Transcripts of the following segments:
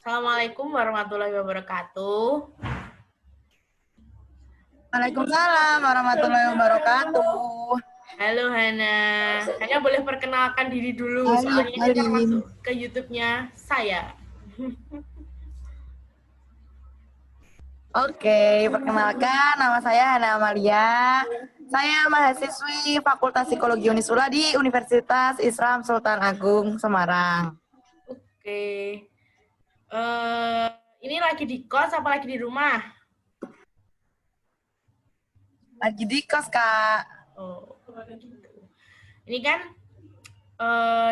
Assalamualaikum warahmatullahi wabarakatuh. Waalaikumsalam warahmatullahi wabarakatuh. Halo Hana. Hana boleh perkenalkan diri dulu, Halo, soalnya ini kan Halim. masuk ke YouTube-nya saya. Oke, perkenalkan nama saya Hana Amalia. Saya mahasiswi Fakultas Psikologi Unisula di Universitas Islam Sultan Agung, Semarang. Oke. Eh, ini lagi di kos apa lagi di rumah? Lagi di kos, Kak. Oh, gitu. Ini kan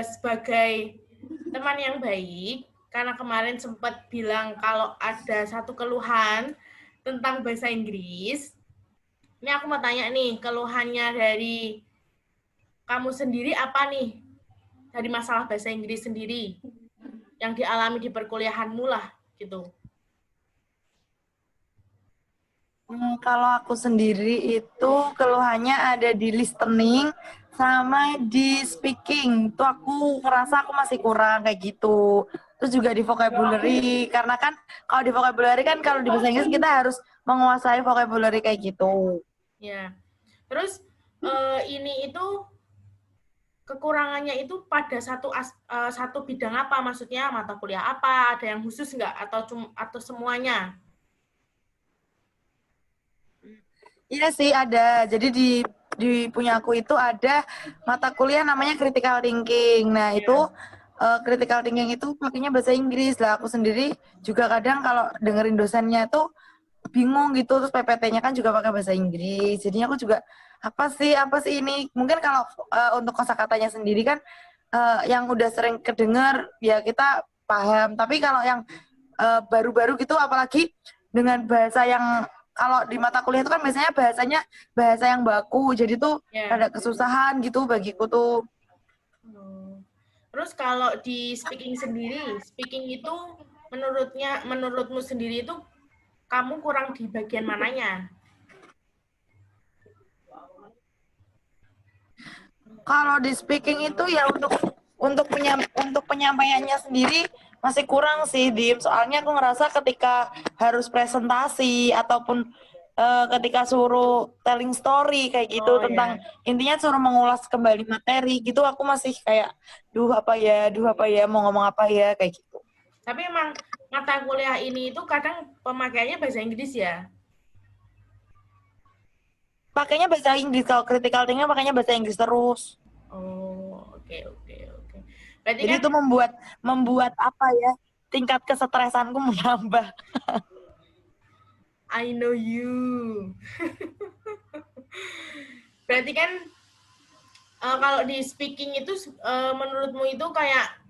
sebagai teman yang baik, karena kemarin sempat bilang kalau ada satu keluhan tentang bahasa Inggris. Ini aku mau tanya nih, keluhannya dari kamu sendiri apa nih? Dari masalah bahasa Inggris sendiri yang dialami di perkuliahanmu lah, gitu. Kalau aku sendiri itu keluhannya ada di listening sama di speaking. Itu aku ngerasa aku masih kurang kayak gitu. Terus juga di vocabulary, karena kan kalau di vocabulary kan kalau di bahasa Inggris kita harus menguasai vocabulary kayak gitu. Ya. Terus ini itu kekurangannya itu pada satu bidang apa? Maksudnya mata kuliah apa? Ada yang khusus nggak? Atau semuanya? Iya sih ada. Jadi di punya aku itu ada mata kuliah namanya critical thinking. Nah, itu Ya. critical thinking itu pakainya bahasa Inggris lah. Aku sendiri juga kadang kalau dengerin dosennya itu bingung gitu, terus PPT-nya kan juga pakai bahasa Inggris. Jadinya aku juga apa sih ini? Mungkin kalau untuk kosakatanya sendiri kan yang udah sering kedenger ya kita paham. Tapi kalau yang baru-baru gitu apalagi dengan bahasa yang kalau di mata kuliah itu kan biasanya bahasanya bahasa yang baku, jadi tuh Ya. ada kesusahan gitu bagiku tuh. Terus kalau di speaking itu menurutmu sendiri itu kamu kurang di bagian mananya? Kalau di speaking itu ya untuk penyampaiannya sendiri masih kurang sih, Dim. Soalnya aku ngerasa ketika harus presentasi ataupun ketika suruh telling story kayak gitu Oh ya. tentang intinya suruh mengulas kembali materi gitu, aku masih kayak duh apa ya mau ngomong apa ya kayak gitu. Tapi emang mata kuliah ini itu kadang pemakaiannya bahasa Inggris ya? Pakainya bahasa Inggris, kalau critical thinking pakainya bahasa Inggris terus. Oh, oke oke oke. Berarti Jadi kan itu membuat membuat apa ya, tingkat kesetresanku menambah. I know you. Berarti kan kalau di speaking itu menurutmu itu kayak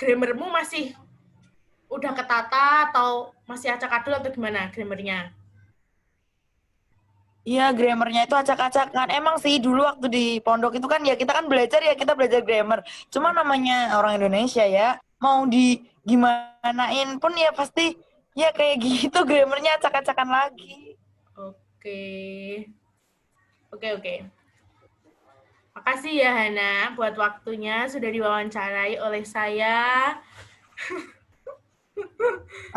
grammarmu masih udah ketata atau masih acak-adul atau gimana grammarnya? Iya, grammarnya itu acak-acakan. Emang sih dulu waktu di pondok itu kan ya kita belajar grammar. Cuma Ya. namanya orang Indonesia ya, mau di gimanain pun ya pasti ya kayak gitu grammarnya acak-acakan lagi. Oke. Oke oke. Makasih ya Hana buat waktunya sudah diwawancarai oleh saya.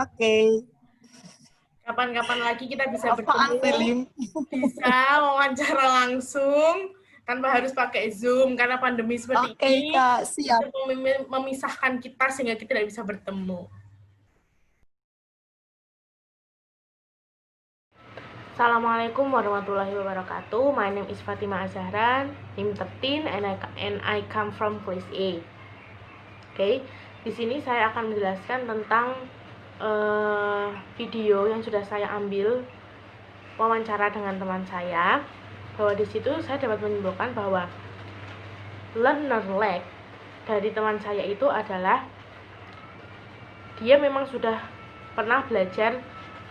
Oke. Kapan-kapan lagi kita bisa Apaan sih, bertemu, Lim? bisa wawancara langsung tanpa harus pakai Zoom karena pandemi seperti Oke, ini Kak, itu siap. memisahkan kita sehingga kita tidak bisa bertemu. Assalamualaikum warahmatullahi wabarakatuh. My name is Fatima Azahran, NIM 13 and I come from place A. Oke, di sini saya akan menjelaskan tentang video yang sudah saya ambil wawancara dengan teman saya, bahwa di situ saya dapat menyimpulkan bahwa learner lag dari teman saya itu adalah dia memang sudah pernah belajar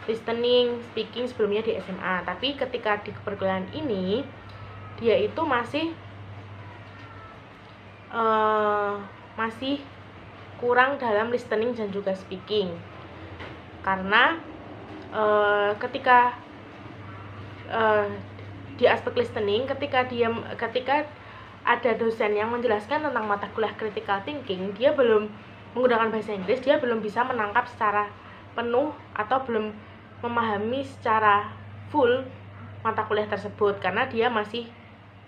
listening, speaking sebelumnya di SMA, tapi ketika di perkuliahan ini dia itu masih kurang dalam listening dan juga speaking, karena ketika di aspek listening, ketika ada dosen yang menjelaskan tentang mata kuliah critical thinking, dia belum menggunakan bahasa Inggris, dia belum bisa menangkap secara penuh atau belum memahami secara full mata kuliah tersebut karena dia masih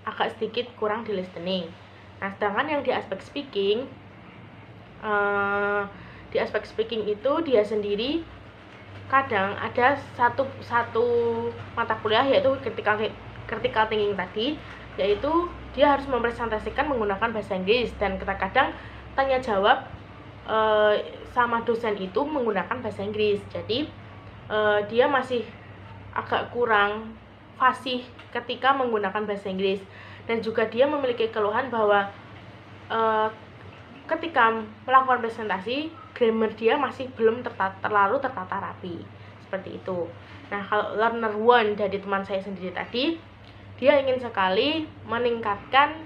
agak sedikit kurang di listening. Nah, sedangkan yang di aspek speaking, itu dia sendiri kadang ada satu mata kuliah yaitu critical thinking tadi, yaitu dia harus mempresentasikan menggunakan bahasa Inggris dan kadang tanya jawab sama dosen itu menggunakan bahasa Inggris. Jadi dia masih agak kurang fasih ketika menggunakan bahasa Inggris, dan juga dia memiliki keluhan bahwa ketika melakukan presentasi, grammar dia masih belum terlalu tertata rapi, seperti itu. Nah, kalau learner one dari teman saya sendiri tadi, dia ingin sekali meningkatkan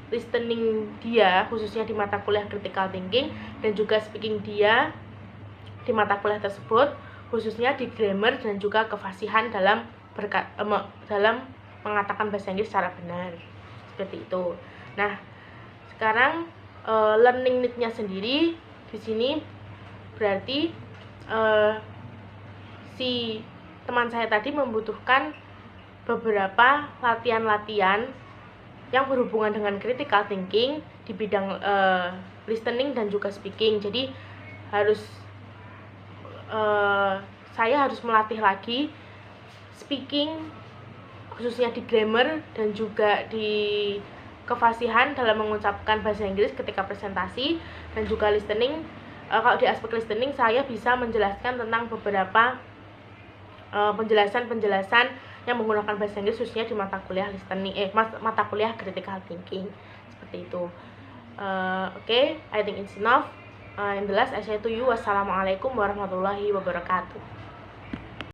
listening dia, khususnya di mata kuliah critical thinking, dan juga speaking dia di mata kuliah tersebut, khususnya di grammar dan juga kefasihan dalam mengatakan bahasa Inggris secara benar, seperti itu. Nah, sekarang learning need-nya sendiri di sini berarti si teman saya tadi membutuhkan beberapa latihan-latihan yang berhubungan dengan critical thinking di bidang listening dan juga speaking. Jadi saya harus melatih lagi speaking, khususnya di grammar dan juga di kefasihan dalam mengucapkan bahasa Inggris ketika presentasi, dan juga listening. Kalau di aspek listening, saya bisa menjelaskan tentang beberapa penjelasan yang menggunakan bahasa Inggris, khususnya di mata kuliah mata kuliah critical thinking, seperti itu. Okay, I think it's enough. In the last, I say to you, wassalamualaikum warahmatullahi wabarakatuh.